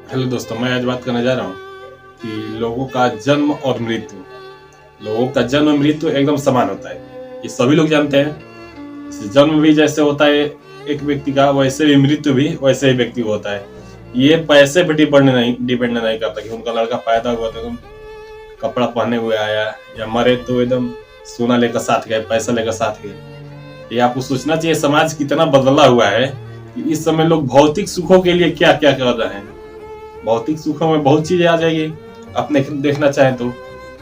Hello दोस्तों, मैं आज बात करने जा रहा हूँ कि लोगों का जन्म और मृत्यु। लोगों का जन्म और मृत्यु एकदम समान होता है, ये सभी लोग जानते हैं। जन्म भी जैसे होता है एक व्यक्ति का, वैसे ही मृत्यु भी वैसे ही व्यक्ति को होता है। ये पैसे पे डिपेंड नहीं करता कि उनका लड़का पैदा हुआ तो एकदम कपड़ा पहने हुए आया या मरे तो एकदम सोना लेकर साथ गए, पैसा लेकर साथ गए। ये आपको सोचना चाहिए समाज कितना बदला हुआ है कि इस समय लोग भौतिक सुखों के लिए क्या क्या कर रहे हैं। भौतिक सुखों में बहुत चीजें आ जाएगी, आपने देखना चाहें तो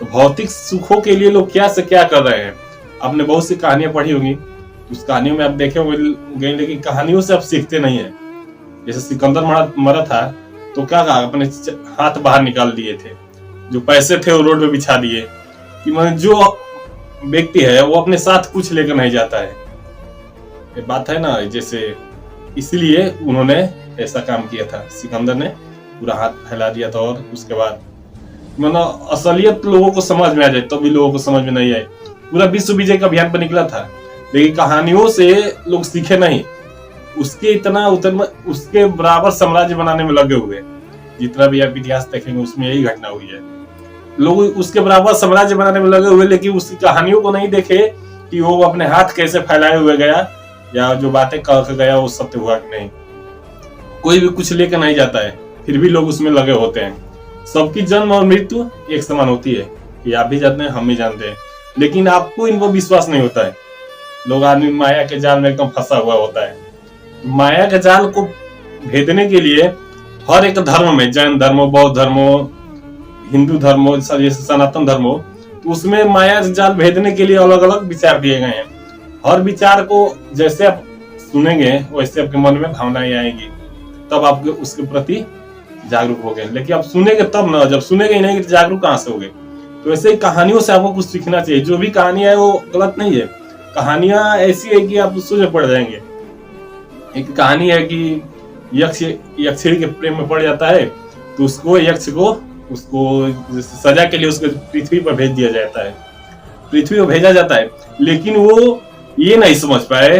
भौतिक सुखों के लिए लोग क्या से क्या कर रहे हैं। आपने बहुत सी कहानियां पढ़ी होंगी, उस कहानियों में आप देखे होंगे, लेकिन कहानियों से आप सीखते नहीं है। जैसे सिकंदर मरा था तो क्या कहा, अपने हाथ बाहर निकाल दिए थे, जो पैसे थे वो रोड पे बिछा दिए कि मतलब जो व्यक्ति है वो अपने साथ कुछ लेकर नहीं जाता है। ये बात है ना, जैसे इसलिए उन्होंने ऐसा काम किया था। सिकंदर ने पूरा हाथ फैला दिया था और उसके बाद मतलब असलियत लोगों को समझ में आ जाए, तो भी लोगों को समझ में नहीं आए। पूरा विश्व विजय का अभियान पर निकला था, लेकिन कहानियों से लोग सीखे नहीं। उसके बराबर साम्राज्य बनाने में लगे हुए। जितना भी आप इतिहास देखेंगे उसमें यही घटना हुई है। लोग उसके बराबर साम्राज्य बनाने में लगे हुए, लेकिन उसकी कहानियों को नहीं देखे कि वो अपने हाथ कैसे फैलाए हुए गया या जो बातें कह गया वो सत्य हुआ कि नहीं। कोई भी कुछ लेकर नहीं जाता है, फिर भी लोग उसमें लगे होते हैं। सबकी जन्म और मृत्यु एक समान होती है, ये आप भी जानते हैं, हम भी जानते हैं, लेकिन आपको इन पर विश्वास नहीं होता है। लोग आदमी माया के जाल में एकदम फंसा हुआ होता है। माया के जाल को भेदने के लिए हर एक धर्म में, जैन धर्म हो, बौद्ध धर्म हो, हिंदू धर्म हो, जैसे सनातन धर्म हो, तो उसमें माया के जाल भेदने के लिए अलग अलग विचार दिए गए हैं। हर विचार को जैसे आप सुनेंगे वैसे आपके मन में भावनाएं आएंगी, तब आप उसके प्रति जागरूक हो गए। लेकिन आप सुनेंगे तब ना, जब सुनेंगे ही नहीं तो जागरूक कहां से होगे। तो ऐसे ही कहानियों से आपको कुछ सीखना चाहिए। जो भी कहानियां है वो गलत नहीं है। कहानियां ऐसी है कि आप सोच पड़ जाएंगे। एक कहानी है कि यक्ष यक्षिणी के प्रेम में पड़ जाता है, तो उसको यक्ष को उसको सजा के लिए उसको पृथ्वी पर भेज दिया जाता है, पृथ्वी पर भेजा जाता है। लेकिन वो ये नहीं समझ पाए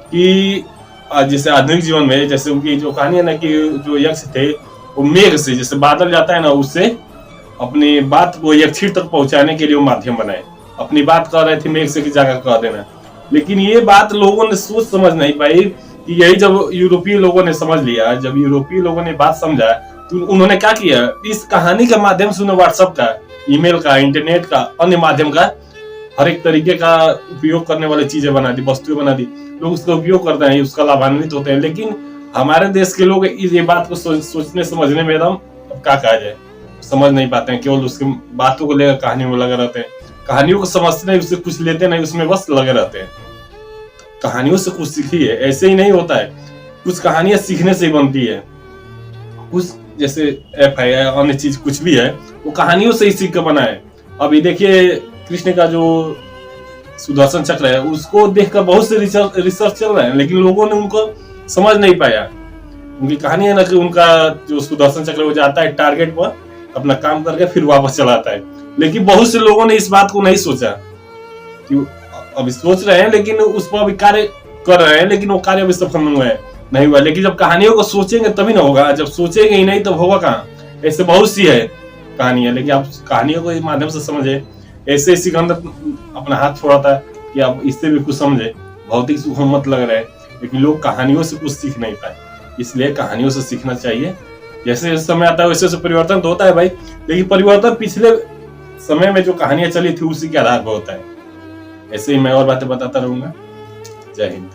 कि जैसे आधुनिक जीवन में, जैसे उनकी जो कहानी है ना कि जो यक्ष थे वो मेघ से, जैसे बादल जाता है ना, उससे अपनी बात को यक्षिणी तक पहुंचाने के लिए वो माध्यम बनाए। अपनी बात कर रहे थे मेघ से की जगह कह देना। लेकिन ये बात लोगों ने सोच समझ नहीं पाई कि यही जब यूरोपीय लोगों ने समझ लिया, जब यूरोपीय लोगों ने बात समझा, तो उन्होंने क्या किया, इस कहानी के माध्यम से उन्होंने व्हाट्सएप का, ईमेल का, इंटरनेट का, अन्य माध्यम का हर एक तरीके का उपयोग करने वाली चीजें बना दी, वस्तुएं बना दी। लोग उसका उपयोग करते हैं, उसका लाभान्वित होते हैं। लेकिन हमारे देश के लोग ये बात को सोचने समझने में एकदम क्या कहा जाए, समझ नहीं पाते हैं। केवल उसकी बातों को लेकर कहानियों में लगे रहते हैं। कहानियों को समझते नहीं, उससे कुछ लेते नहीं, उसमें बस लगे रहते हैं। कहानियों से कुछ सीखिए, ऐसे ही नहीं होता है। कुछ कहानियां सीखने से ही बनती है। कुछ जैसे एफ है, अन्य चीज कुछ भी है, वो कहानियों से ही सीख कर बना है। अभी देखिए कृष्ण का जो सुदर्शन चक्र है, उसको देखकर बहुत से रिसर्च चल रहे हैं, लेकिन लोगों ने उनको समझ नहीं पाया। उनकी कहानी है ना कि उनका जो सुदर्शन चक्र वो जाता है टारगेट पर, अपना काम करके फिर वापस चला आता है। लेकिन बहुत से लोगों ने इस बात को नहीं सोचा कि अभी सोच रहे हैं, लेकिन उस पर अभी कार्य कर रहे हैं, लेकिन वो कार्य अभी सफल नहीं हुआ। लेकिन जब कहानियों को सोचेंगे तभी ना होगा, जब सोचेंगे ही नहीं तब होगा कहाँ। ऐसे बहुत सी है कहानियां, लेकिन आप कहानियों को इस माध्यम से समझे। ऐसे सिकंदर अपना हाथ छोड़ा था कि आप इससे भी कुछ समझे। भौतिक सुख मत लग रहे, लेकिन लोग कहानियों से कुछ सीख नहीं पाए। इसलिए कहानियों से सीखना चाहिए। जैसे समय आता है वैसे वैसे परिवर्तन तो होता है भाई, लेकिन परिवर्तन पिछले समय में जो कहानियां चली थी उसी के आधार पर होता है। ऐसे ही मैं और बातें बताता रहूंगा। जय हिंद।